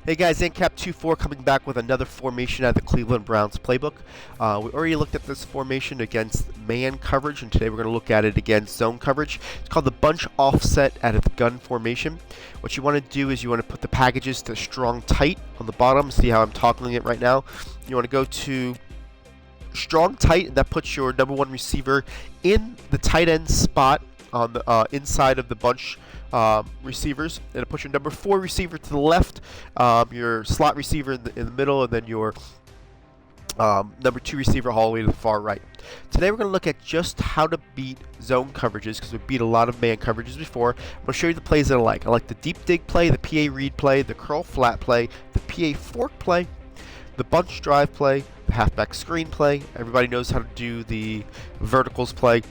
Hey guys, ANCAP24 coming back with another formation out of the Cleveland Browns playbook. We already looked at this formation against man coverage, and today we're going to look at it against zone coverage. It's called the bunch offset out of the gun formation. What you want to do is you want to put the packages to strong tight on the bottom. See how I'm toggling it right now? You want to go to strong tight, and that puts your number one receiver in the tight end spot on the inside of the bunch receivers, and it puts your number 4 receiver to the left, your slot receiver in the middle, and then your number 2 receiver all the way to the far right. Today we're going to look at just how to beat zone coverages, because we beat a lot of man coverages before. I'm going to show you the plays that I like. I like the deep dig play, the PA read play, the curl flat play, the PA fork play, the bunch drive play, the halfback screen play. Everybody knows how to do the verticals play.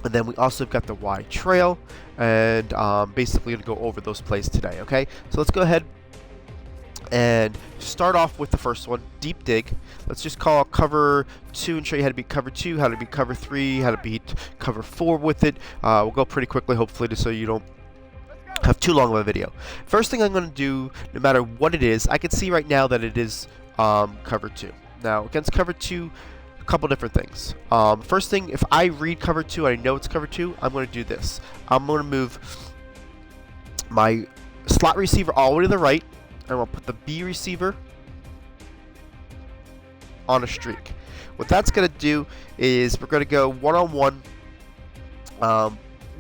And then we also got the wide trail, and basically going to go over those plays today, okay? So let's go ahead and start off with the first one, deep dig. Let's just call cover 2 and show you how to beat cover 2, how to beat cover 3, how to beat cover 4 with it. We'll go pretty quickly, hopefully, just so you don't have too long of a video. First thing I'm going to do, no matter what it is, I can see right now that it is cover 2. Now, against cover 2, couple different things. First thing, if I read cover 2 and I know it's cover 2, I'm going to do this. I'm going to move my slot receiver all the way to the right, and I'm going to put the B receiver on a streak. What that's going to do is we're going to go one-on-one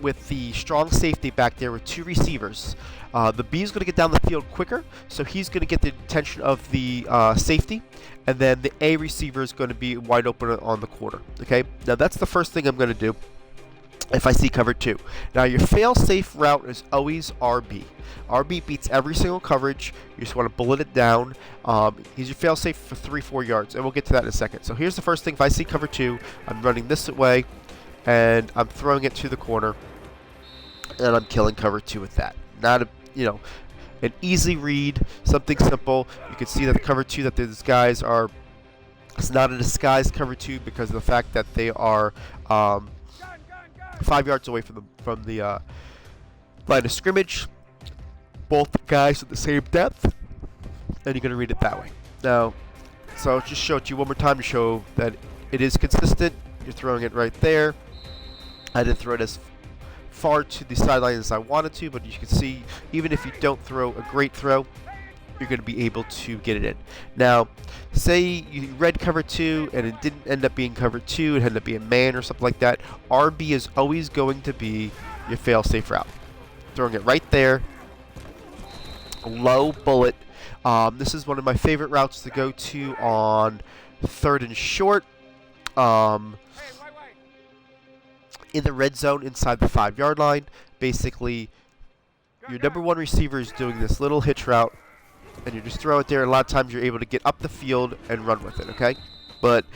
with the strong safety back there with 2 receivers. The B is going to get down the field quicker, so he's going to get the attention of the safety, and then the A receiver is going to be wide open on the corner. Okay, now that's the first thing I'm going to do if I see cover 2. Now your fail-safe route is always RB. RB beats every single coverage. You just want to bullet it down. He's your fail-safe for 3-4 yards, and we'll get to that in a second. So here's the first thing. If I see cover 2, I'm running this way, and I'm throwing it to the corner, and I'm killing cover 2 with that. Not a, an easy read, something simple. You can see that the cover 2 that these guys are, it's not a disguised cover 2 because of the fact that they are 5 yards away from the line of scrimmage. Both guys at the same depth, and you're going to read it that way. Now, so I'll just show it to you one more time to show that it is consistent. You're throwing it right there. I didn't throw it as far to the sideline as I wanted to, but you can see even if you don't throw a great throw, you're going to be able to get it in. Now, say you read cover 2 and it didn't end up being cover 2, it ended up being man or something like that. RB is always going to be your fail-safe route. Throwing it right there, low bullet. This is one of my favorite routes to go to on 3rd and short. In the red zone inside the 5-yard line. Basically, your number 1 receiver is doing this little hitch route, and you just throw it there. A lot of times you're able to get up the field and run with it, okay? But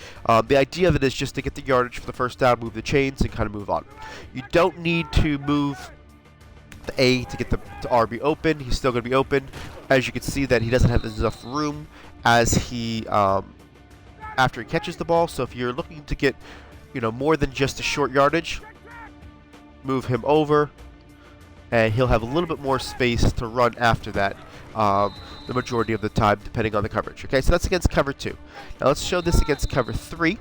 the idea of it is just to get the yardage for the first down, move the chains, and kind of move on. You don't need to move the A to get the RB open. He's still going to be open. As you can see that he doesn't have enough room as he after he catches the ball. So if you're looking to get more than just a short yardage, move him over, and he'll have a little bit more space to run after that the majority of the time, depending on the coverage. Okay, so that's against cover 2. Now let's show this against cover 3.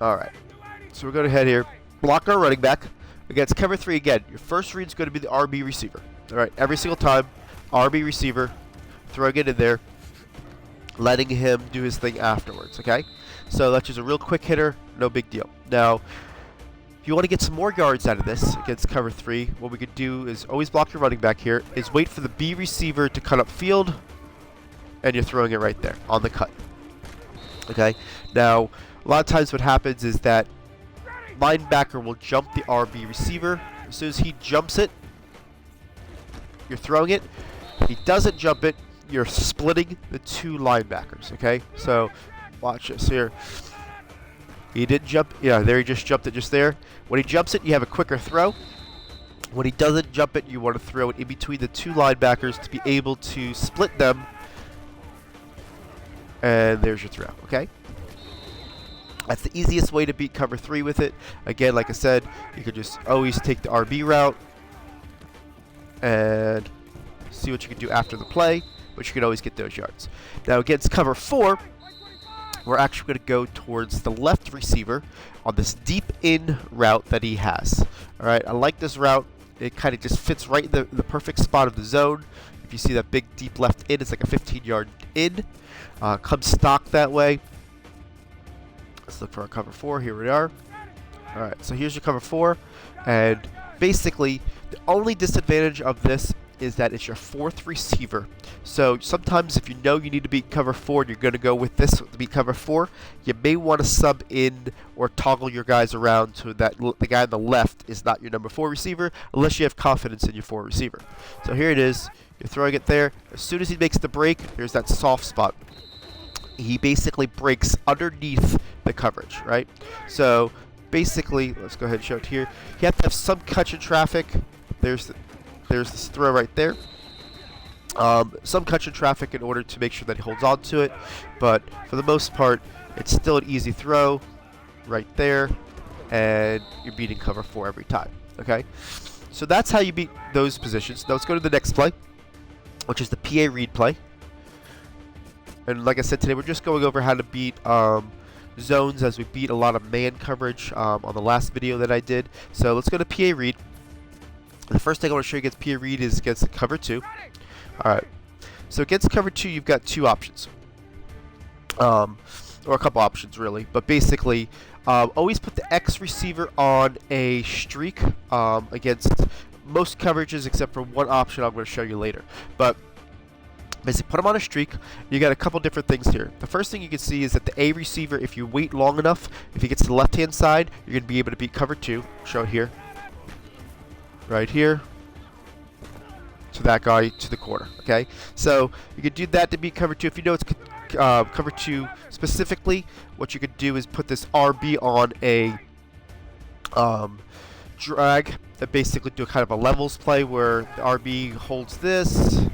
All right, so we're going to head here. Block our running back against cover 3 again. Your first read is going to be the RB receiver. All right, every single time, RB receiver, throwing it in there, letting him do his thing afterwards, okay? So that's just a real quick hitter, no big deal. Now, if you want to get some more yards out of this against cover 3, what we could do is always block your running back here, is wait for the B receiver to cut up field, and you're throwing it right there on the cut, okay? Now, a lot of times what happens is that linebacker will jump the RB receiver. As soon as he jumps it, you're throwing it. If he doesn't jump it, you're splitting the 2 linebackers, okay? So watch this here. He didn't jump. Yeah, there he just jumped it just there. When he jumps it, you have a quicker throw. When he doesn't jump it, you want to throw it in between the two linebackers to be able to split them and there's your throw, okay? That's the easiest way to beat cover 3 with it. Again, like I said, you could just always take the RB route and see what you can do after the play, but you can always get those yards. Now against cover 4, we're actually going to go towards the left receiver on this deep in route that he has. All right, I like this route. It kind of just fits right in the perfect spot of the zone. If you see that big deep left in, it's like a 15-yard in. Comes stock that way. Let's look for our cover 4. Here we are. All right, so here's your cover 4. And basically, the only disadvantage of this is that it's your 4th receiver. So sometimes if you know you need to beat cover 4 and you're going to go with this to beat cover 4, you may want to sub in or toggle your guys around so that the guy on the left is not your number 4 receiver unless you have confidence in your 4 receiver. So here it is. You're throwing it there. As soon as he makes the break, there's that soft spot. He basically breaks underneath the coverage, right? So basically, let's go ahead and show it here. You have to have some catch in traffic. There's this throw right there. Some catch in traffic in order to make sure that he holds on to it, but for the most part, it's still an easy throw right there, and you're beating cover 4 every time, okay? So that's how you beat those positions. Now let's go to the next play, which is the PA read play. And like I said today, we're just going over how to beat zones as we beat a lot of man coverage on the last video that I did. So let's go to PA read. The first thing I want to show you against PA read is against cover 2. Alright, so against cover 2 you've got 2 options. Or a couple options really, but basically always put the X receiver on a streak against most coverages except for one option I'm going to show you later. But basically put him on a streak. You got a couple different things here. The first thing you can see is that the A receiver, if you wait long enough, if he gets to the left hand side, you're going to be able to beat cover 2. Show it here. Right here to that guy to the corner, okay? So you could do that to beat cover 2. If you know it's cover 2 specifically, what you could do is put this RB on a drag that basically do a kind of a levels play where the RB holds this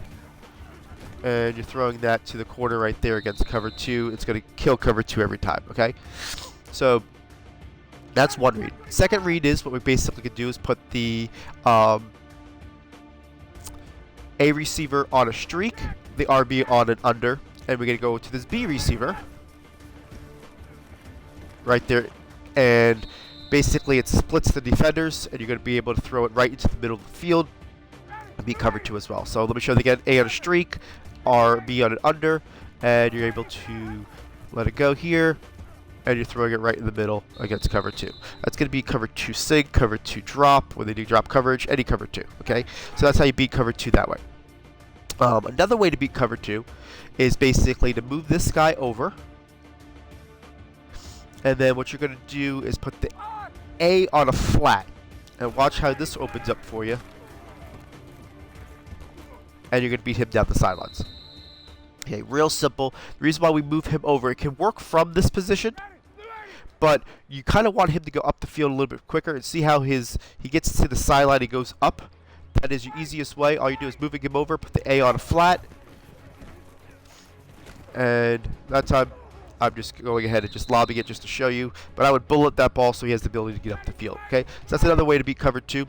and you're throwing that to the corner right there against cover 2. It's going to kill cover 2 every time, okay? So that's one read. Second read is what we basically could do is put the A receiver on a streak, the RB on an under, and we're going to go to this B receiver right there, and basically it splits the defenders, and you're going to be able to throw it right into the middle of the field and be covered 2 as well. So let me show you again. A on a streak, RB on an under, and you're able to let it go here, and you're throwing it right in the middle against cover 2. That's going to be cover 2 sig, cover 2 drop, when they do drop coverage, any cover 2, okay? So that's how you beat cover 2 that way. Another way to beat cover 2 is basically to move this guy over, and then what you're going to do is put the A on a flat, and watch how this opens up for you, and you're going to beat him down the sidelines. Okay, real simple. The reason why we move him over, it can work from this position, but you kind of want him to go up the field a little bit quicker, and see how he gets to the sideline, he goes up. That is your easiest way. All you do is moving him over, put the A on a flat, and that time I'm just going ahead and just lobbing it just to show you, but I would bullet that ball so he has the ability to get up the field, okay? So that's another way to beat cover 2.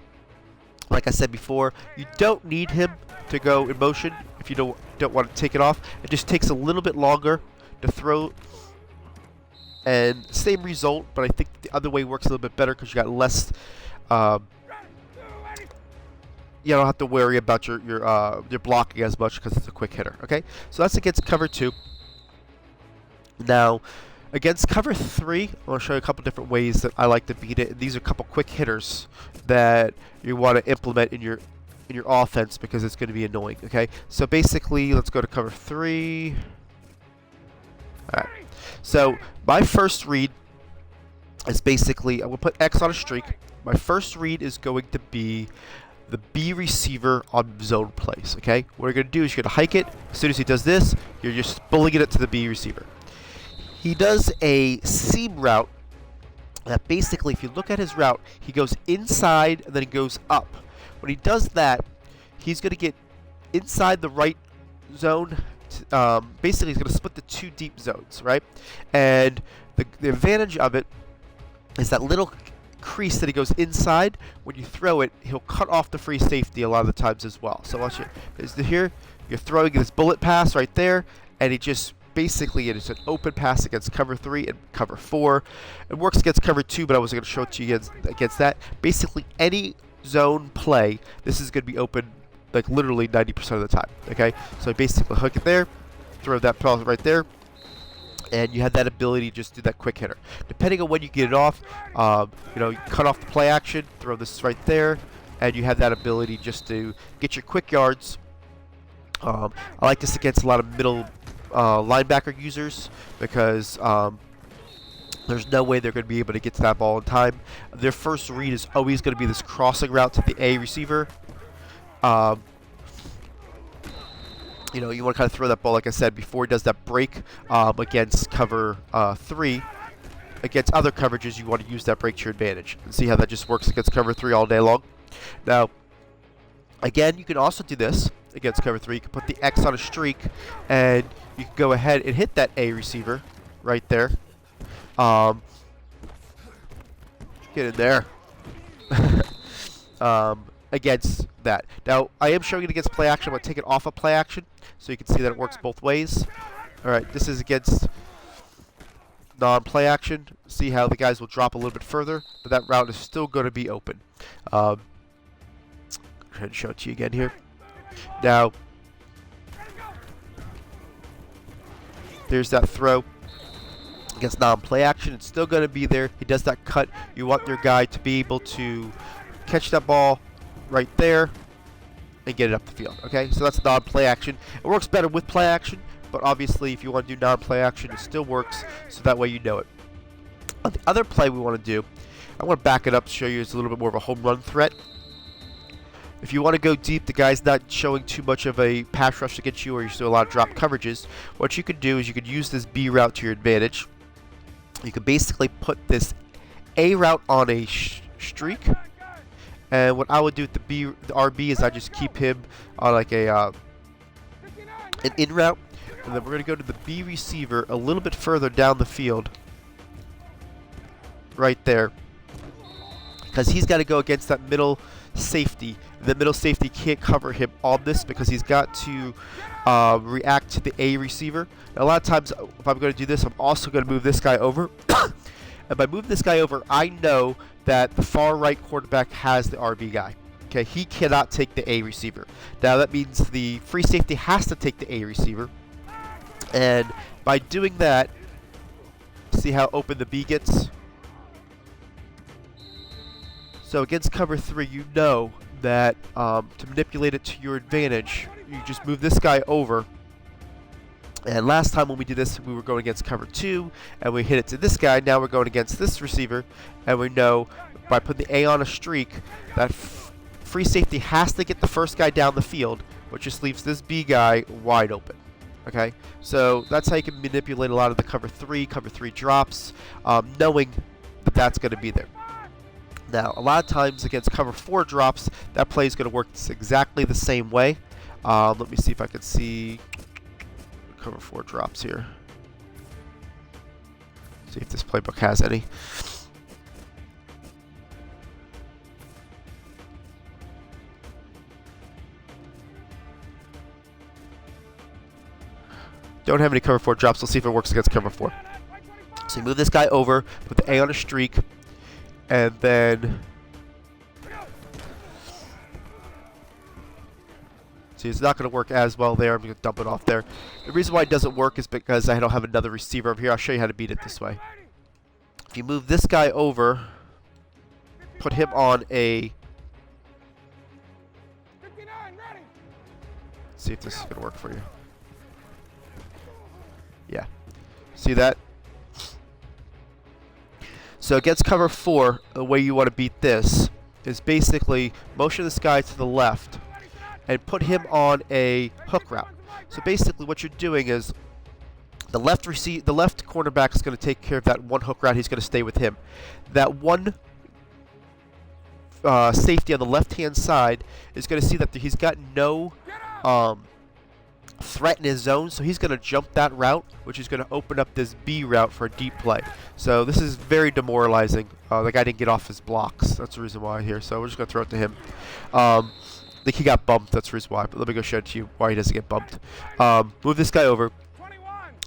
Like I said before, you don't need him to go in motion if you don't want to take it off. It just takes a little bit longer to throw, and same result, but I think the other way works a little bit better because you got less. You don't have to worry about your blocking as much because it's a quick hitter. Okay, so that's against cover 2. Now, against cover 3, I want to show you a couple different ways that I like to beat it. These are a couple quick hitters that you want to implement in your offense because it's going to be annoying. Okay, so basically, let's go to cover 3. All right. So my first read is basically I'm going to put X on a streak. My first read is going to be the B receiver on zone plays. Okay, what you're going to do is you're going to hike it. As soon as he does this, you're just bullying it to the B receiver. He does a seam route that basically, if you look at his route, he goes inside and then he goes up. When he does that, he's going to get inside the right zone basically he's going to split the two deep zones, right? And the advantage of it is that little crease that he goes inside. When you throw it, he'll cut off the free safety a lot of the times as well. So watch it. Here, you're throwing this bullet pass right there, and he just basically it is an open pass against cover 3 and cover 4. It works against cover 2, but I wasn't going to show it to you against that. Basically, any zone play, this is going to be open like literally 90% of the time. Okay, so basically hook it there, throw that ball right there, and you have that ability to just do that quick hitter. Depending on when you get it off, you cut off the play action, throw this right there, and you have that ability just to get your quick yards. I like this against a lot of middle linebacker users because there's no way they're going to be able to get to that ball in time. Their first read is always going to be this crossing route to the A receiver. You want to kind of throw that ball, like I said, before he does that break against cover 3. Against other coverages, you want to use that break to your advantage. And see how that just works against cover 3 all day long. Now, again, you can also do this against cover 3. You can put the X on a streak, and you can go ahead and hit that A receiver right there. Get in there. Against that. Now, I am showing it against play action. I'm going to take it off of play action so you can see that it works both ways. Alright, this is against non-play action. See how the guys will drop a little bit further, but that route is still going to be open. Try to show it to you again here. Now, there's that throw against non-play action. It's still going to be there. He does that cut. You want your guy to be able to catch that ball right there and get it up the field. Okay, so that's non-play action. It works better with play action, but obviously if you want to do non-play action, it still works, so that way you know it. On the other play we want to do, I want to back it up to show you it's a little bit more of a home run threat. If you want to go deep, the guy's not showing too much of a pass rush against you, or you still a lot of drop coverages. What you can do is you can use this B route to your advantage. You can basically put this A route on a streak. And what I would do with the RB is I just keep him on like an in route, and then we're going to go to the B receiver a little bit further down the field, right there, because he's got to go against that middle safety. The middle safety can't cover him on this because he's got to react to the A receiver. Now, a lot of times, if I'm going to do this, I'm also going to move this guy over. And by moving this guy over, I know that the far right quarterback has the RB guy. Okay, he cannot take the A receiver. Now that means the free safety has to take the A receiver. And by doing that, see how open the B gets? So against cover 3, you know that to manipulate it to your advantage, you just move this guy over. And last time when we did this, we were going against cover 2, and we hit it to this guy. Now we're going against this receiver, and we know by putting the A on a streak that free safety has to get the first guy down the field, which just leaves this B guy wide open. Okay, so that's how you can manipulate a lot of the cover 3 drops, knowing that that's going to be there. Now, a lot of times against cover 4 drops, that play is going to work exactly the same way. Let me see if I can see cover 4 drops here. See if this playbook has any. Don't have any cover 4 drops. Let's see if it works against cover 4. So you move this guy over, put the A on a streak, and then see, it's not going to work as well there. I'm going to dump it off there. The reason why it doesn't work is because I don't have another receiver over here. I'll show you how to beat it this way. If you move this guy over, put him on a... See if this is going to work for you. Yeah. See that? So against cover 4, the way you want to beat this is basically motion this guy to the left and put him on a hook route. So basically what you're doing is the left cornerback is going to take care of that one hook route. He's going to stay with him. That one safety on the left-hand side is going to see that he's got no threaten his zone, so he's going to jump that route, which is going to open up this B route for a deep play. So this is very demoralizing. The guy didn't get off his blocks. That's the reason why here. So we're just going to throw it to him. I think he got bumped. That's the reason why. But let me go show it to you why he doesn't get bumped. Move this guy over.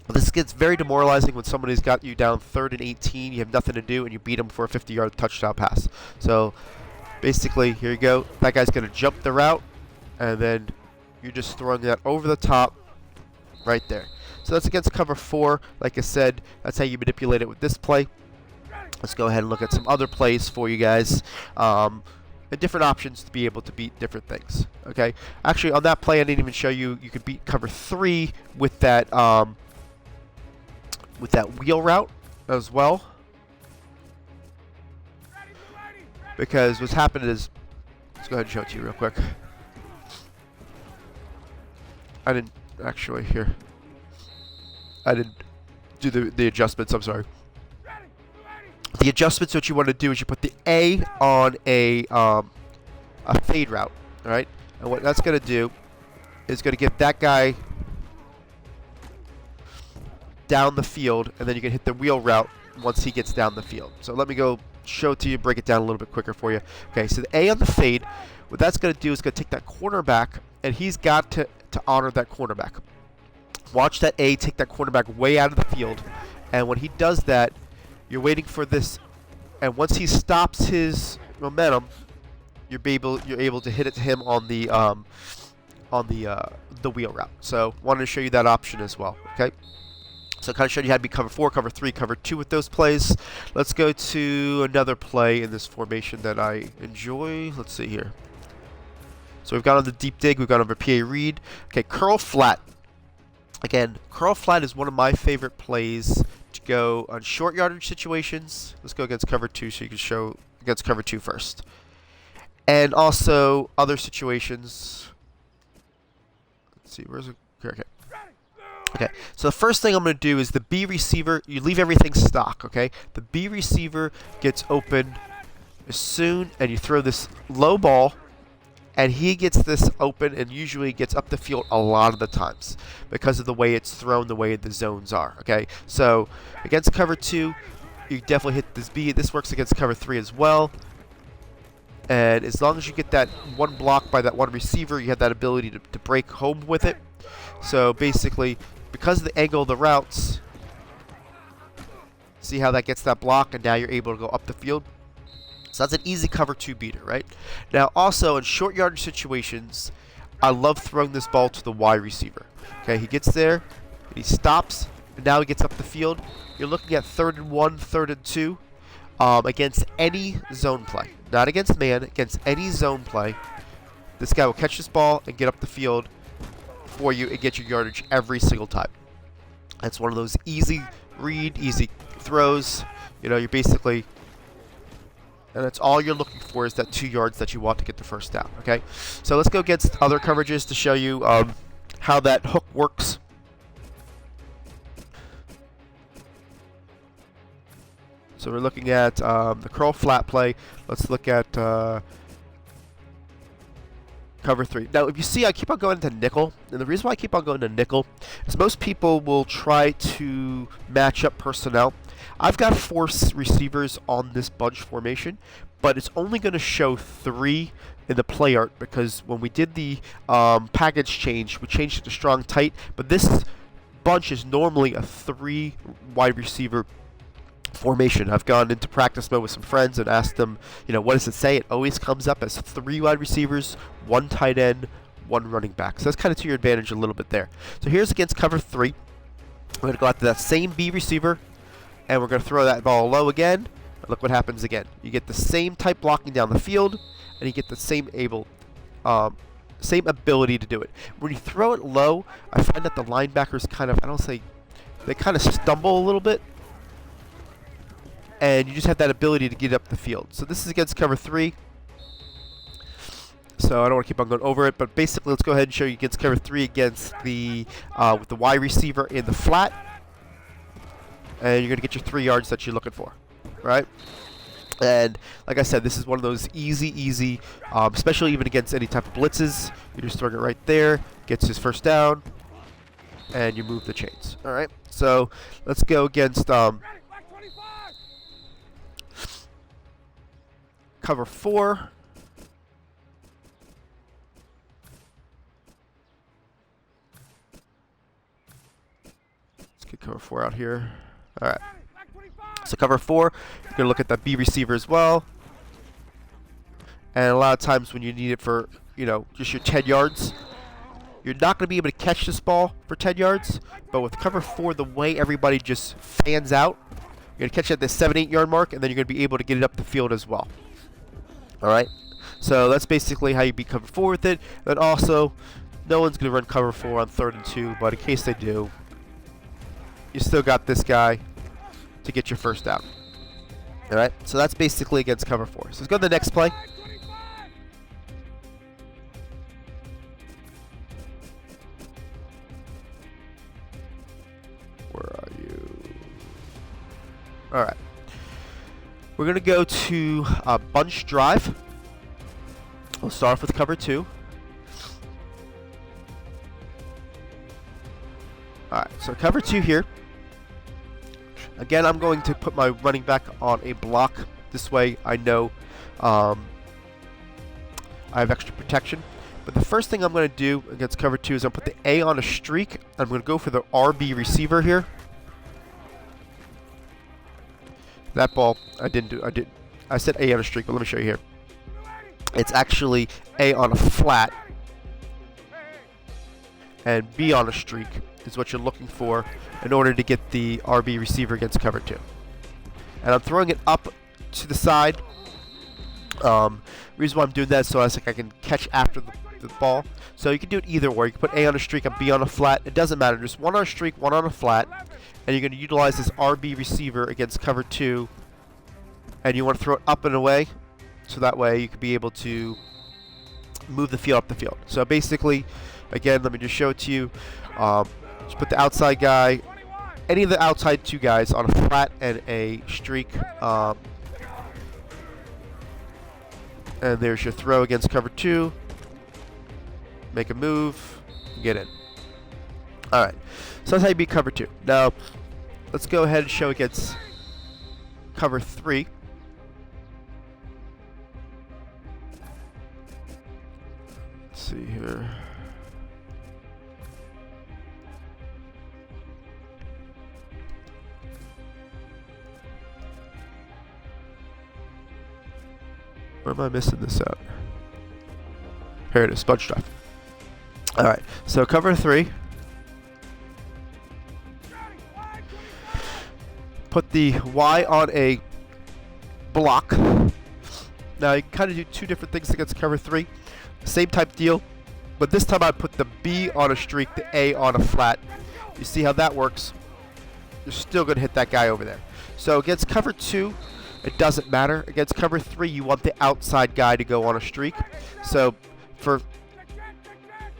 This gets very demoralizing when somebody's got you down 3rd and 18. You have nothing to do, and you beat him for a 50-yard touchdown pass. So basically, here you go. That guy's going to jump the route, and then you're just throwing that over the top right there. So that's against cover 4. Like I said, that's how you manipulate it with this play. Let's go ahead and look at some other plays for you guys. And different options to be able to beat different things. Okay. Actually, on that play, I didn't even show you. You could beat cover 3 with that wheel route as well. Because what's happened is, let's go ahead and show it to you real quick. I didn't actually here. I didn't do the adjustments. I'm sorry. The adjustments, what you want to do is you put the A on a fade route, all right? And what that's going to do is going to get that guy down the field, and then you can hit the wheel route once he gets down the field. So let me go show it to you, break it down a little bit quicker for you. Okay, so the A on the fade, what that's going to do is going to take that cornerback, and he's got to honor that cornerback. Watch that A take that cornerback way out of the field, and when he does that, you're waiting for this, and once he stops his momentum, you're able to hit it to him on the wheel route. So wanted to show you that option as well. Okay. So kind of showed you how to be cover 4, cover 3, cover 2 with those plays. Let's go to another play in this formation that I enjoy. Let's see here. So we've got on the deep dig, we've got over PA read. Okay, curl flat. Again, curl flat is one of my favorite plays to go on short yardage situations. Let's go against cover 2 so you can show against cover 2 first. And also other situations. Let's see, where's it? Okay. Okay, so the first thing I'm going to do is the B receiver, you leave everything stock, okay? The B receiver gets open as soon, and you throw this low ball, and he gets this open and usually gets up the field a lot of the times because of the way it's thrown, the way the zones are, okay? So against cover 2, you definitely hit this B. This works against cover 3 as well. And as long as you get that one block by that one receiver, you have that ability to break home with it. So basically, because of the angle of the routes, see how that gets that block, and now you're able to go up the field. So that's an easy cover 2 beater, right? Now also in short yardage situations, I love throwing this ball to the Y receiver. Okay, he gets there, and he stops, and now he gets up the field. You're looking at 3rd and 1, 3rd and 2 against any zone play. Not against man, against any zone play. This guy will catch this ball and get up the field for you and get your yardage every single time. That's one of those easy read, easy throws. You know, you're basically, and that's all you're looking for is that 2 yards that you want to get the first down. Okay, so let's go against other coverages to show you how that hook works. So we're looking at the curl flat play. Let's look at cover 3. Now, if you see, I keep on going to nickel, and the reason why I keep on going to nickel is most people will try to match up personnel. I've got 4 receivers on this bunch formation, but it's only going to show 3 in the play art because when we did the package change, we changed it to strong tight, but this bunch is normally a 3 wide receiver formation. I've gone into practice mode with some friends and asked them, you know, what does it say? It always comes up as 3 wide receivers, 1 tight end, 1 running back. So that's kind of to your advantage a little bit there. So here's against cover 3. We're going to go after that same B receiver, and we're going to throw that ball low again. And look what happens again. You get the same type blocking down the field, and you get the same same ability to do it. When you throw it low, I find that the linebackers kind of, they kind of stumble a little bit, and you just have that ability to get up the field. So this is against cover 3. So I don't want to keep on going over it, but basically let's go ahead and show you against cover 3 against the with the Y receiver in the flat, and you're going to get your 3 yards that you're looking for, right? And like I said, this is one of those easy, especially even against any type of blitzes. You're just throwing it right there, gets his first down, and you move the chains. All right. So let's go against cover 4. Let's get cover 4 out here. All right. So cover 4, you're going to look at that B receiver as well. And a lot of times when you need it for, just your 10 yards, you're not going to be able to catch this ball for 10 yards. But with cover 4, the way everybody just fans out, you're going to catch it at the 7-8 yard mark, and then you're going to be able to get it up the field as well. All right? So that's basically how you beat cover 4 with it. But also, no one's going to run cover 4 on 3rd and 2, but in case they do, you still got this guy to get your first down. All right? So that's basically against cover 4. So let's go to the next play. Where are you? All right. We're going to go to bunch drive. We'll start off with cover 2. All right, so cover 2 here. Again, I'm going to put my running back on a block. This way I know I have extra protection. But the first thing I'm going to do against cover 2 is I'm going to put the A on a streak. I'm going to go for the RB receiver here. That ball, I said A on a streak, but let me show you here. It's actually A on a flat. And B on a streak is what you're looking for in order to get the RB receiver against cover 2. And I'm throwing it up to the side. Reason why I'm doing that is so I can catch after the ball. So you can do it either way. You can put A on a streak and B on a flat. It doesn't matter. Just one on a streak, one on a flat. And you're going to utilize this RB receiver against cover 2. And you want to throw it up and away. So that way you can be able to move the field up the field. So basically, again, let me just show it to you. Just put the outside guy, any of the outside 2 guys on a flat and a streak. And there's your throw against cover 2. Make a move, get in. Alright, so that's how you beat cover 2. Now, let's go ahead and show against cover 3. Let's see here. Where am I missing this out? Here it is, bunch drive. Alright, so cover 3. Put the Y on a block. Now you kind of do 2 different things against cover 3. Same type deal, but this time I put the B on a streak, the A on a flat. You see how that works? You're still going to hit that guy over there. So against cover 2, it doesn't matter. Against cover 3, you want the outside guy to go on a streak. So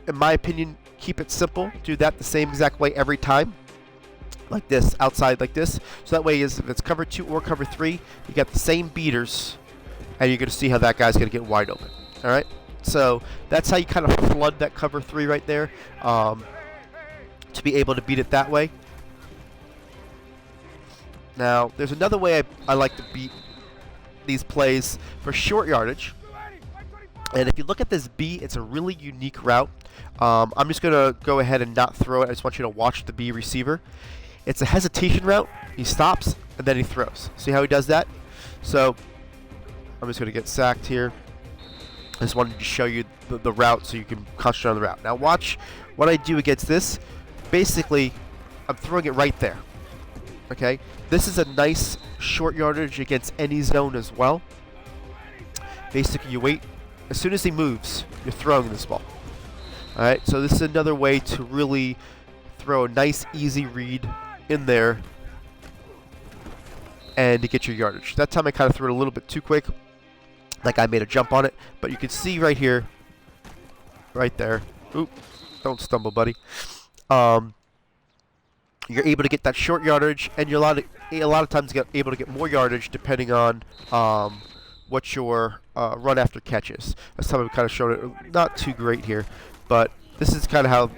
in my opinion, keep it simple. Do that the same exact way every time. Like this, outside like this. So that way, if it's cover 2 or cover 3, you got the same beaters, and you're going to see how that guy's going to get wide open. All right? So that's how you kind of flood that cover 3 right there, to be able to beat it that way. Now, there's another way I like to beat these plays for short yardage. And if you look at this B, it's a really unique route. I'm just going to go ahead and not throw it. I just want you to watch the B receiver. It's a hesitation route. He stops, and then he throws. See how he does that? So I'm just going to get sacked here. I just wanted to show you the route so you can concentrate on the route. Now watch what I do against this. Basically, I'm throwing it right there. Okay? This is a nice short yardage against any zone as well. Basically, you wait. As soon as he moves, you're throwing this ball. Alright, so this is another way to really throw a nice, easy read in there and to get your yardage. That time I kind of threw it a little bit too quick. Like I made a jump on it. But you can see right here, right there. Oop, don't stumble, buddy. You're able to get that short yardage, and you're a lot of times able to get more yardage depending on what your run after catch is. That's how we kind of showed it. Not too great here, but this is kind of how.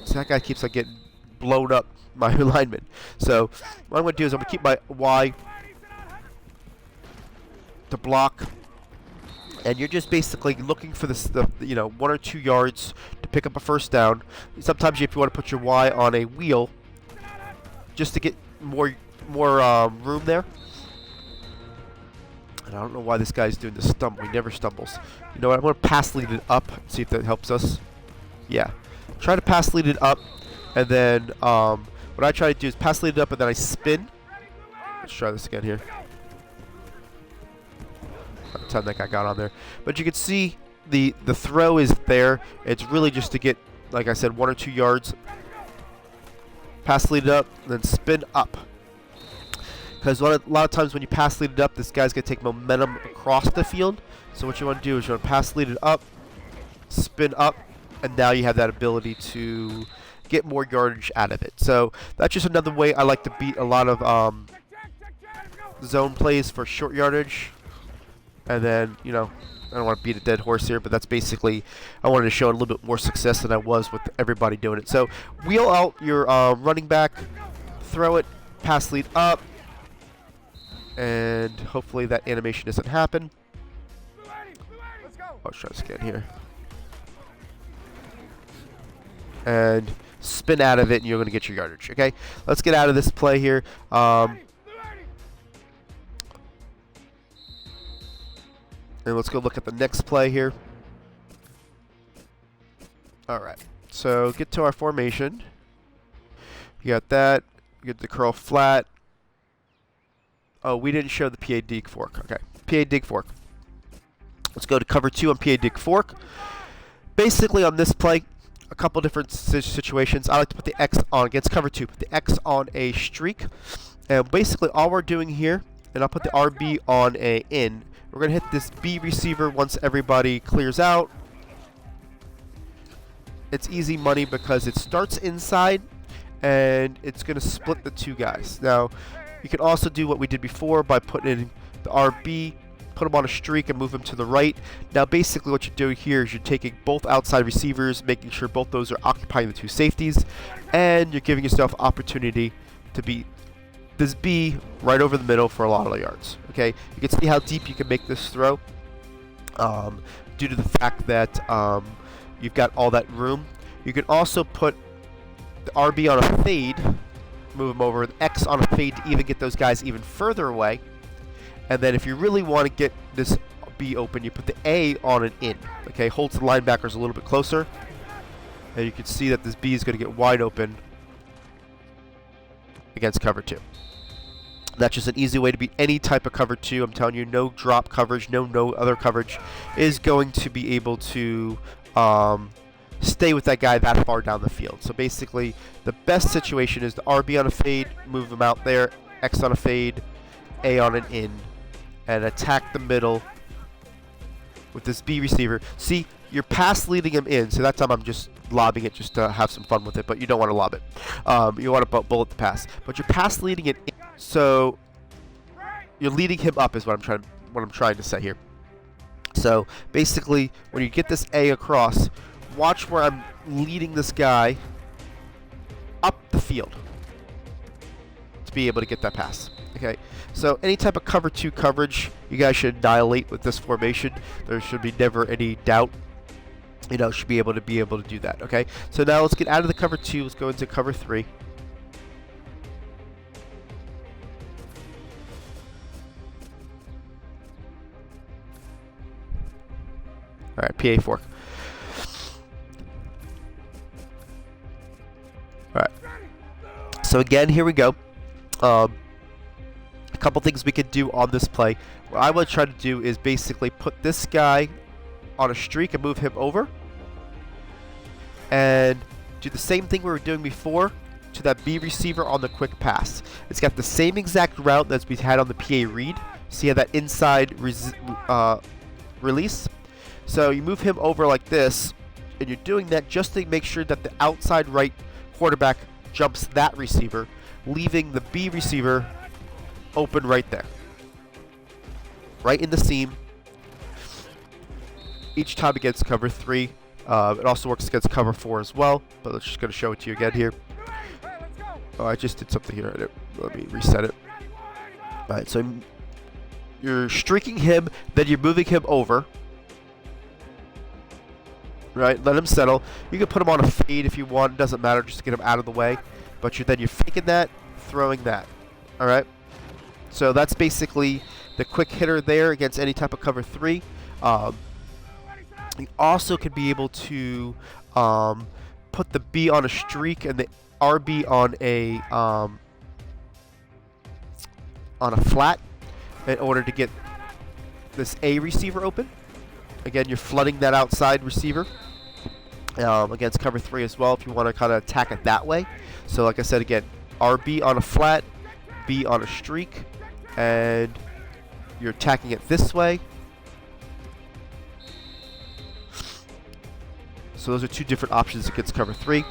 So that guy keeps getting blown up my lineman. So what I'm going to do is I'm going to keep my Y to block, and you're just basically looking for this, 1 or 2 yards to pick up a first down. Sometimes if you want to put your Y on a wheel, just to get more room there. And I don't know why this guy's doing the stumble. He never stumbles. You know what? I'm going to pass lead it up. See if that helps us. Yeah. Try to pass lead it up, and then what I try to do is pass lead it up, and then I spin. Let's try this again here. By the time that guy got on there, but you can see the throw is there. It's really just to get, like I said, 1 or 2 yards. Pass lead it up, and then spin up. Because a lot of times when you pass lead it up, this guy's going to take momentum across the field. So what you want to do is you want to pass lead it up, spin up, and now you have that ability to get more yardage out of it. So that's just another way I like to beat a lot of zone plays for short yardage. And then, I don't want to beat a dead horse here, but that's basically, I wanted to show a little bit more success than I was with everybody doing it. So wheel out your running back, throw it, pass lead up, and hopefully that animation doesn't happen. I'll try this again here. And spin out of it, and you're going to get your yardage. Okay, let's get out of this play here. And let's go look at the next play here. All right, so get to our formation. You got that. You get the curl flat. Oh, we didn't show the PA dig fork. Okay, PA dig fork. Let's go to cover 2 on PA dig fork. Basically on this play, a couple different situations. I like to put the X on against cover 2. Put the X on a streak. And basically all we're doing here, and I'll put the RB on a in. We're going to hit this B receiver once everybody clears out. It's easy money because it starts inside, and it's going to split the 2 guys. Now, you can also do what we did before by putting in the RB, put them on a streak, and move them to the right. Now, basically what you're doing here is you're taking both outside receivers, making sure both those are occupying the 2 safeties, and you're giving yourself opportunity to beat this B right over the middle for a lot of yards. Okay, you can see how deep you can make this throw due to the fact that you've got all that room. You can also put the RB on a fade, move them over, the X on a fade to even get those guys even further away. And then if you really want to get this B open, you put the A on an in. Okay, holds the linebackers a little bit closer, and you can see that this B is going to get wide open against cover 2. That's just an easy way to beat any type of cover 2. I'm telling you, no drop coverage, no other coverage is going to be able to stay with that guy that far down the field. So basically, the best situation is the RB on a fade, move him out there, X on a fade, A on an in, and attack the middle with this B receiver. See, you're pass leading him in, so that time I'm just lobbing it just to have some fun with it, but you don't want to lob it. You want to bullet the pass, but you're pass leading it in. So you're leading him up is what I'm trying to say here. So basically, when you get this A across, watch where I'm leading this guy up the field to be able to get that pass. Okay, so any type of cover 2 coverage, you guys should annihilate with this formation. There should be never any doubt. Should be able to do that. Okay, so now let's get out of the cover 2. Let's go into cover 3. All right, PA fork. All right. So again, here we go. A couple things we could do on this play. What I would try to do is basically put this guy on a streak and move him over, and do the same thing we were doing before to that B receiver on the quick pass. It's got the same exact route that we had on the PA read. See how that inside release? So you move him over like this, and you're doing that just to make sure that the outside right quarterback jumps that receiver, leaving the B receiver open right there, right in the seam. Each time against cover 3. It also works against cover 4 as well, but I'm just going to show it to you again here. Oh, I just did something here. Let me reset it. Alright, so you're streaking him, then you're moving him over. Right, let him settle. You can put him on a fade if you want. It doesn't matter, just to get him out of the way. But then you're faking that, throwing that. Alright? So that's basically the quick hitter there against any type of cover 3. You also could be able to put the B on a streak and the RB on a flat in order to get this A receiver open. Again, you're flooding that outside receiver against cover 3 as well if you want to kind of attack it that way. So like I said, again, RB on a flat, B on a streak, and you're attacking it this way. So those are two different options against cover 3.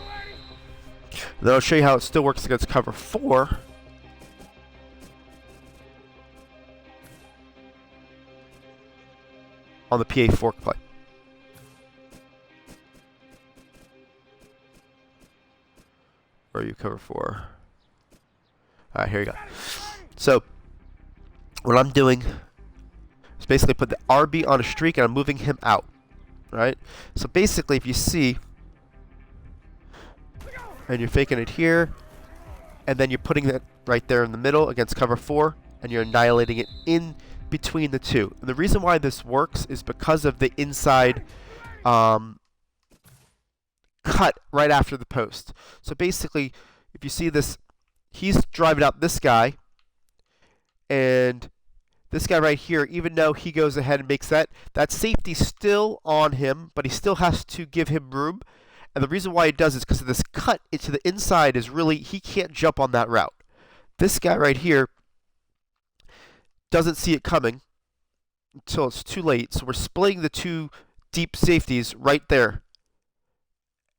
Then I'll show you how it still works against cover 4. On the PA fork play. Where are you, cover 4? Alright, here you go. So, what I'm doing is basically put the RB on a streak and I'm moving him out. Right? So basically, if you see, and you're faking it here, and then you're putting that right there in the middle against cover 4, and you're annihilating it in between the two. And the reason why this works is because of the inside cut right after the post. So basically, if you see this, he's driving out this guy, and this guy right here, even though he goes ahead and makes that safety's still on him, but he still has to give him room. And the reason why he does is because of this cut into the inside is really, he can't jump on that route. This guy right here doesn't see it coming until it's too late. So we're splitting the two deep safeties right there.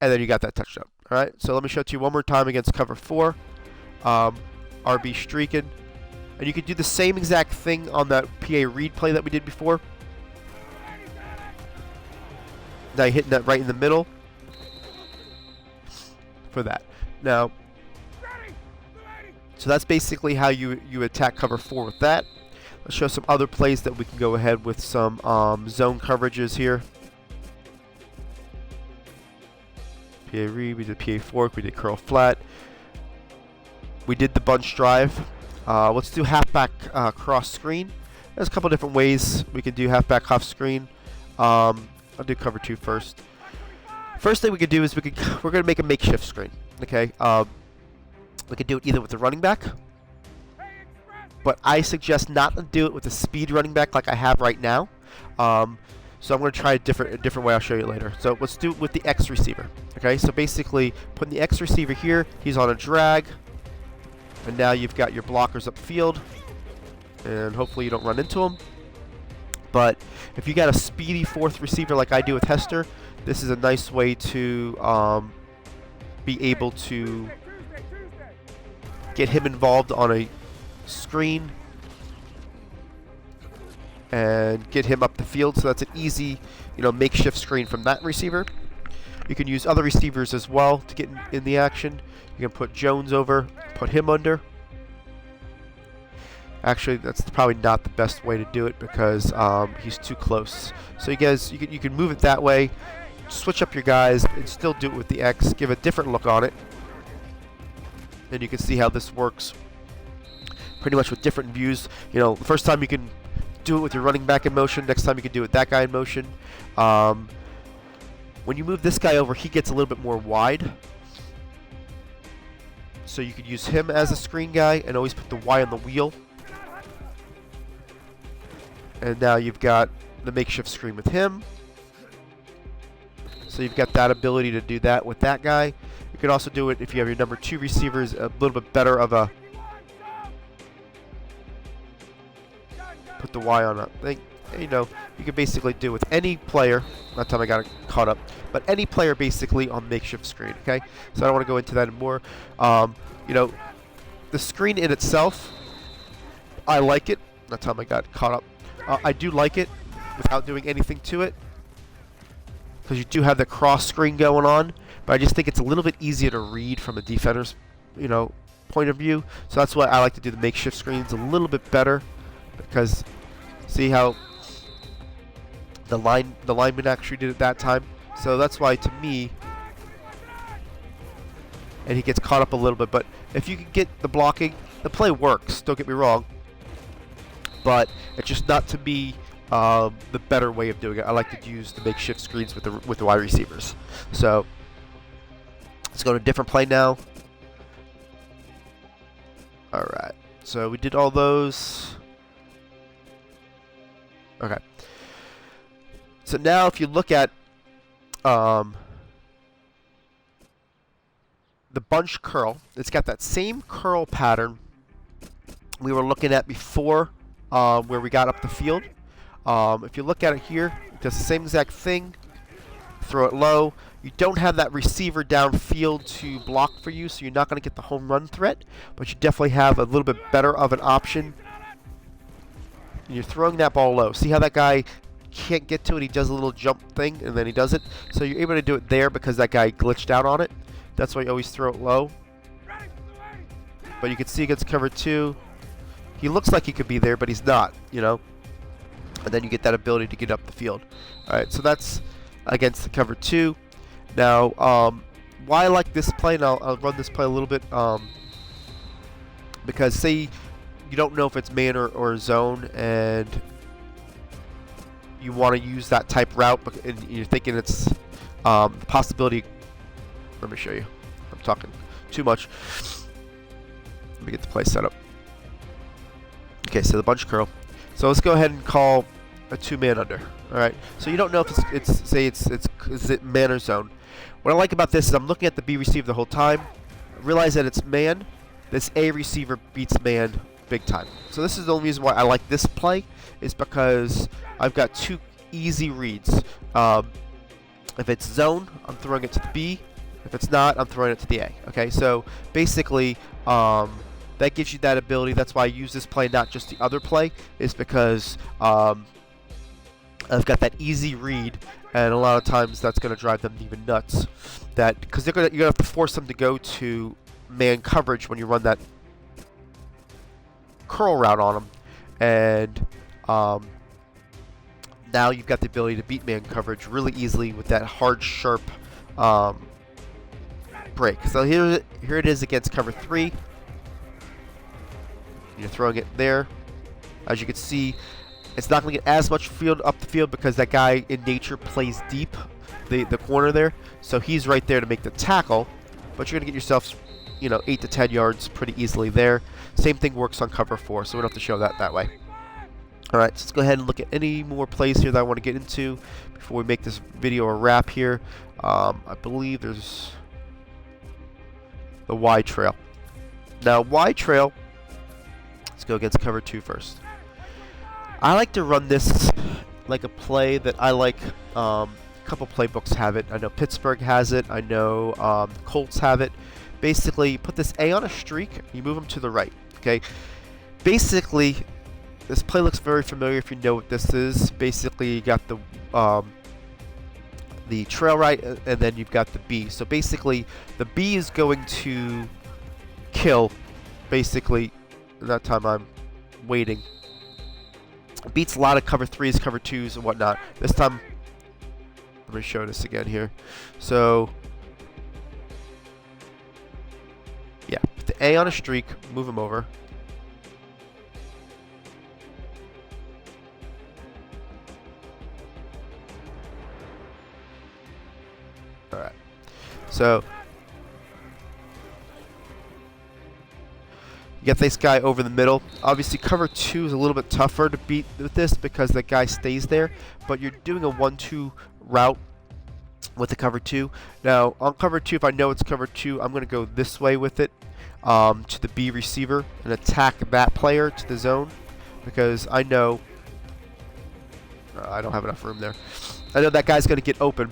And then you got that touchdown. All right, so let me show it to you one more time against cover 4. RB streaking. And you could do the same exact thing on that PA read play that we did before. Now you're hitting that right in the middle for that. Now, so that's basically how you attack cover 4 with that. Let's show some other plays that we can go ahead with some zone coverages here. PA read, we did PA fork, we did curl flat. We did the bunch drive. Let's do halfback cross screen. There's a couple different ways we can do halfback half screen. I'll do cover 2 first. First thing we could do is we're going to make a makeshift screen. Okay. We could do it either with the running back, but I suggest not to do it with a speed running back like I have right now. So I'm going to try a different way. I'll show you later. So let's do it with the X receiver. Okay. So basically, putting the X receiver here, he's on a drag. And now you've got your blockers upfield, and hopefully you don't run into them. But if you got a speedy 4th receiver like I do with Hester, this is a nice way to be able to get him involved on a screen and get him up the field. So that's an easy, makeshift screen from that receiver. You can use other receivers as well to get in the action. You can put Jones over, put him under. Actually, that's probably not the best way to do it because he's too close. So you can move it that way, switch up your guys, and still do it with the X. Give a different look on it, and you can see how this works. Pretty much with different views. The first time you can do it with your running back in motion. Next time you can do it with that guy in motion. When you move this guy over, he gets a little bit more wide. So you could use him as a screen guy and always put the Y on the wheel. And now you've got the makeshift screen with him. So you've got that ability to do that with that guy. You could also do it if you have your number 2 receivers, a little bit better of a... Put the Y on a thing. You can basically do with any player. That time I got it caught up. But any player basically on makeshift screen, okay? So I don't want to go into that anymore. The screen in itself, I like it. That time I got caught up. I do like it without doing anything to it, because you do have the cross screen going on. But I just think it's a little bit easier to read from a defender's, point of view. So that's why I like to do the makeshift screens a little bit better, because see how the lineman actually did it that time. So that's why, to me, and he gets caught up a little bit. But if you can get the blocking, the play works. Don't get me wrong, but it's just not, to me, the better way of doing it. I like to use the makeshift screens with the wide receivers. So let's go to a different play now. All right. So we did all those. Okay. So now if you look at the bunch curl, it's got that same curl pattern we were looking at before, where we got up the field. If you look at it here, it does the same exact thing. Throw it low. You don't have that receiver downfield to block for you, so you're not going to get the home run threat, but you definitely have a little bit better of an option. And you're throwing that ball low. See how that guy can't get to it? He does a little jump thing, and then he does it. So you're able to do it there because that guy glitched out on it. That's why you always throw it low. But you can see against cover 2, he looks like he could be there, but he's not, you know. And then you get that ability to get up the field. All right, so that's against the cover 2. Now, why I like this play, and I'll run this play a little bit, because say you don't know if it's man or zone, and you want to use that type route, and you're thinking it's the possibility. Let me show you. I'm talking too much. Let me get the play set up. Okay, so the bunch curl. So let's go ahead and call a 2-man under. All right. So you don't know if it's is it man or zone. What I like about this is I'm looking at the B receiver the whole time. I realize that it's man. This A receiver beats man big time. So this is the only reason why I like this play, is because I've got 2 easy reads. If it's zone, I'm throwing it to the B. If it's not, I'm throwing it to the A. Okay, so basically, that gives you that ability. That's why I use this play, not just the other play, is because I've got that easy read, and a lot of times that's going to drive them even nuts. That because you're gonna have to force them to go to man coverage when you run that curl route on them, and now you've got the ability to beat man coverage really easily with that hard, sharp break. So here it is against cover 3. You're throwing it there. As you can see, it's not going to get as much field up the field because that guy in nature plays deep, the corner there. So he's right there to make the tackle, but you're going to get yourself, 8 to 10 yards pretty easily there. Same thing works on cover 4, so we don't have to show that way. All right, so let's go ahead and look at any more plays here that I want to get into before we make this video a wrap here. I believe there's the Y trail. Now, Y trail, let's go against cover 2 first. I like to run this like a play that I like. A couple playbooks have it. I know Pittsburgh has it. I know Colts have it. Basically, you put this A on a streak, you move them to the right. Okay. Basically, this play looks very familiar if you know what this is. Basically, you got the trail right, and then you've got the B. So basically, the B is going to kill. Basically, that time I'm waiting. Beats a lot of cover 3s, cover 2s, and whatnot. This time, let me show this again here. So, yeah, put the A on a streak, move him over. All right. So, you get this guy over the middle. Obviously, cover 2 is a little bit tougher to beat with this because the guy stays there, but you're doing a 1-2 route with the cover 2. Now, on cover 2, if I know it's cover 2, I'm going to go this way with it to the B receiver and attack that player to the zone because I know I don't have enough room there. I know that guy's going to get open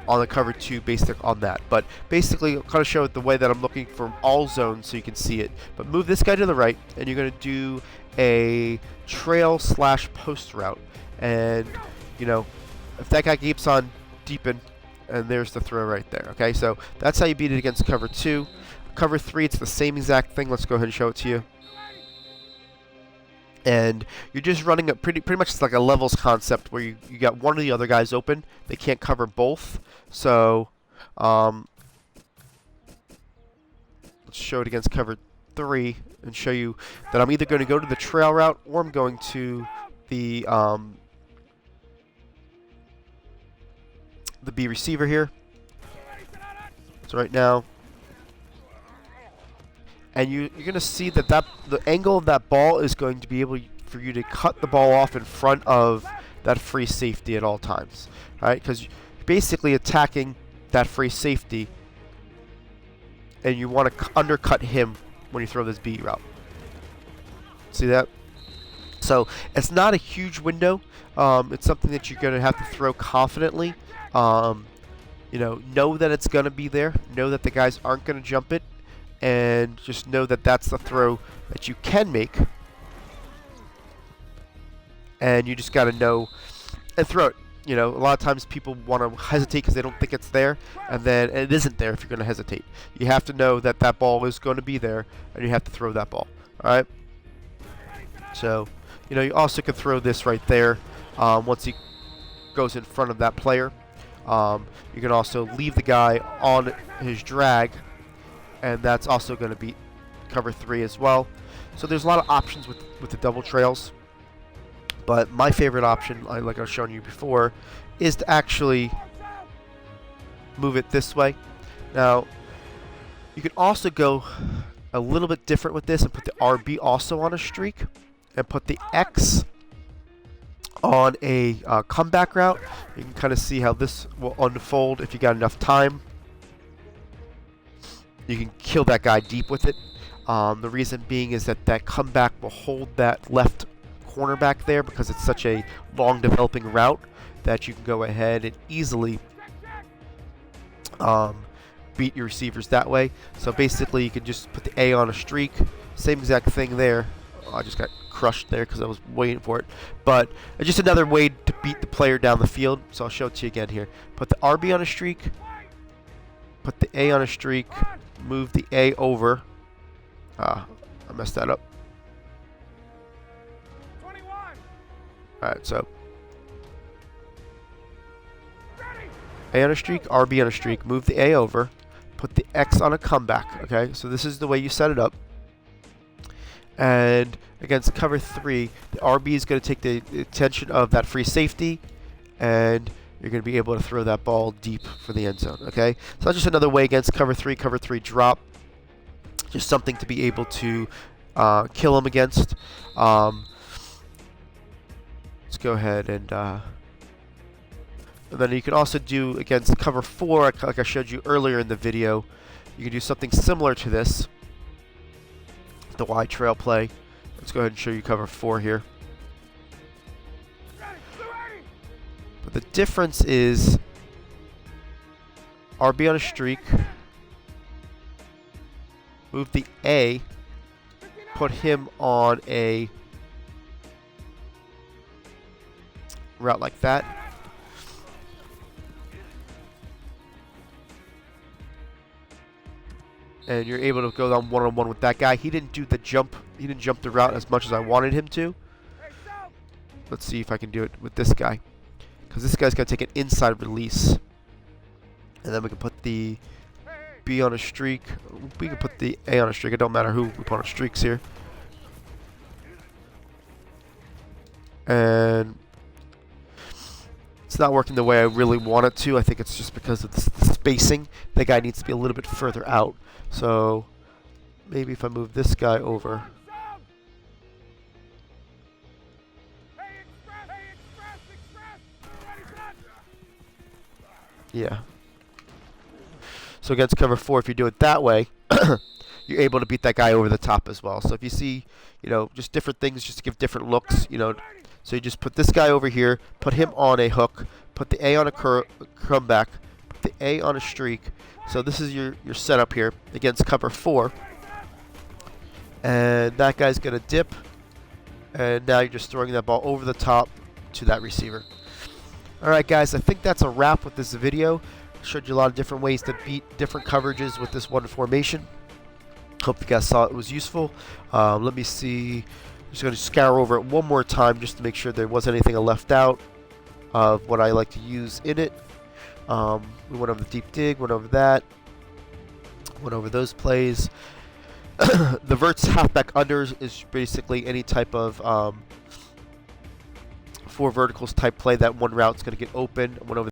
on the cover 2 based on that. But basically, I'll kind of show it the way that I'm looking for all zones so you can see it. But move this guy to the right, and you're going to do a trail/post route. And, if that guy keeps on deep in, and there's the throw right there. Okay, so that's how you beat it against cover 2. Cover 3, it's the same exact thing. Let's go ahead and show it to you. And you're just running a pretty much it's like a levels concept where you got one of the other guys open. They can't cover both. So let's show it against cover 3 and show you that I'm either going to go to the trail route or I'm going to the B receiver here. So right now, and you're going to see that the angle of that ball is going to be able for you to cut the ball off in front of that free safety at all times, right? Because you're basically attacking that free safety, and you want to undercut him when you throw this B route. See that? So it's not a huge window. It's something that you're going to have to throw confidently. You know that it's going to be there. Know that the guys aren't going to jump it. And just know that that's the throw that you can make. And you just got to know and throw it. You know, a lot of times people want to hesitate because they don't think it's there. And then it isn't there if you're going to hesitate. You have to know that that ball is going to be there. And you have to throw that ball. Alright? So, you know, you also can throw this right there once he goes in front of that player. You can also leave the guy on his drag. And that's also going to be cover 3 as well. So there's a lot of options with the double trails. But my favorite option, like I was showing you before, is to actually move it this way. Now, you can also go a little bit different with this and put the RB also on a streak. And put the X on a comeback route. You can kind of see how this will unfold if you got enough time. You can kill that guy deep with it. The reason being is that comeback will hold that left cornerback there because it's such a long developing route that you can go ahead and easily beat your receivers that way. So basically you can just put the A on a streak. Same exact thing there. Oh, I just got crushed there because I was waiting for it. But it's just another way to beat the player down the field. So I'll show it to you again here. Put the RB on a streak. Put the A on a streak. Move the A over. I messed that up. Alright, so A on a streak, RB on a streak. Move the A over. Put the X on a comeback. Okay, so this is the way you set it up. And against cover 3, the RB is going to take the attention of that free safety, and you're going to be able to throw that ball deep for the end zone. Okay, so that's just another way against cover 3 drop. Just something to be able to kill him against. Let's go ahead and then you can also do against cover 4, like I showed you earlier in the video. You can do something similar to this. The Y trail play. Let's go ahead and show you cover 4 here. But the difference is RB on a streak. Move the A. Put him on a route like that. And you're able to go down one-on-one with that guy. He didn't do the jump. He didn't jump the route as much as I wanted him to. Let's see if I can do it with this guy. Because this guy's going to take an inside release. And then we can put the B on a streak. We can put the A on a streak. It don't matter who we put on streaks here. And it's not working the way I really want it to. I think it's just because of the spacing. The guy needs to be a little bit further out. So maybe if I move this guy over. Yeah. So against cover 4, if you do it that way, you're able to beat that guy over the top as well. So if you see, you know, just different things just to give different looks, you know. So you just put this guy over here, put him on a hook, put the A on a comeback, put the A on a streak. So this is your setup here against cover 4. And that guy's going to dip. And now you're just throwing that ball over the top to that receiver. Alright guys, I think that's a wrap with this video. I showed you a lot of different ways to beat different coverages with this one formation. Hope you guys saw it was useful. Let me see. Just going to scour over it one more time just to make sure there wasn't anything I left out of what I like to use in it. We went over the deep dig, went over that, went over those plays. The verts halfback unders is basically any type of 4 verticals type play that one route's going to get open. Went over